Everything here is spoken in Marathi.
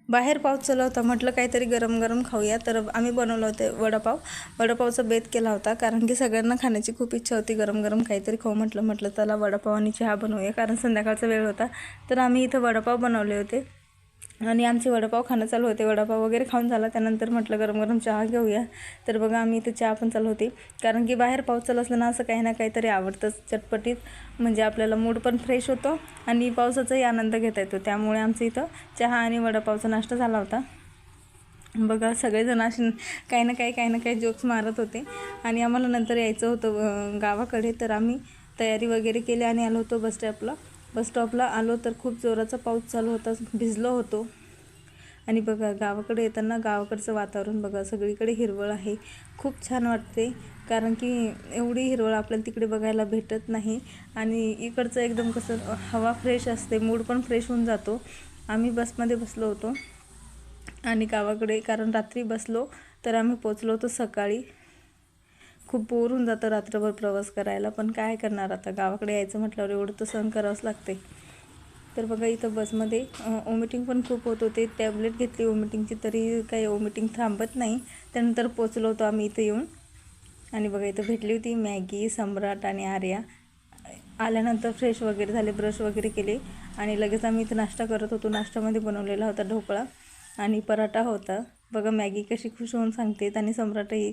बाहेर पाऊस चालू होता, म्हटलं काहीतरी गरम गरम खाऊया. तर आम्ही बनवलं होते वडापावचा बेत केला होता, कारण की सगळ्यांना खाण्याची खूप इच्छा होती. गरम गरम काहीतरी खाऊ म्हटलं त्याला वडापाव आणि चहा बनवूया, कारण संध्याकाळचा वेळ होता. तर आम्ही इथं वडापाव बनवले होते आणि आमचे वडापाव खाणं चालू होते. वडापाव वगैरे खाऊन झाला, त्यानंतर म्हटलं गरम गरम चहा घेऊया. तर बघा आम्ही इथं चहा पण चालू होती, कारण की बाहेर पाऊस चालू असलं ना, असं काही ना काहीतरी आवडतंच चटपटीत. म्हणजे आपल्याला मूड पण फ्रेश होतो आणि पावसाचाही आनंद घेता येतो. त्यामुळे आमचं इथं चहा आणि वडापावचा नाश्ता झाला होता. बघा सगळेजण असे काही ना काही जोक्स मारत होते. आणि आम्हाला नंतर यायचं होतं गावाकडे, तर आम्ही तयारी वगैरे केली आणि आलो होतो बस स्टॉपला आलो. तर खूप जोराचा पाऊस चालू होता, भिजलो होतो. आणि बघा गावाकडे येताना गावाकडचं वातावरण बघा, सगळीकडे हिरवळ आहे, खूप छान वाटते. कारण की एवढी हिरवळ आपल्याला तिकडे बघायला भेटत नाही. आणि इकडचं एकदम कसं हवा फ्रेश असते, मूड पण फ्रेश होऊन जातो. आम्ही बसमध्ये बसलो होतो आणि गावाकडे, कारण रात्री बसलो तर आम्ही पोचलो होतो सकाळी. खूप बोर होऊन जातं रात्रभर प्रवास करायला, पण काय करणार आता, गावाकडे यायचं म्हटल्यावर एवढं तर सहन करावंच लागते. तर बघा इथं बसमध्ये वॉमिटिंग पण खूप होत होते. टॅबलेट घेतली वॉमिटिंगची, तरी काही वॉमिटिंग थांबत नाही. त्यानंतर पोचलो होतो आम्ही इथं येऊन. आणि बघा इथं भेटली होती मॅगी, सम्राट आणि आर्या. आल्यानंतर फ्रेश वगैरे झाले, ब्रश वगैरे केले आणि लगेच आम्ही इथं नाश्ता करत होतो. नाश्त्यामध्ये बनवलेला होता ढोकळा आणि पराठा होता. बघा मॅगी कशी खुश होऊन सांगते आणि सम्राटही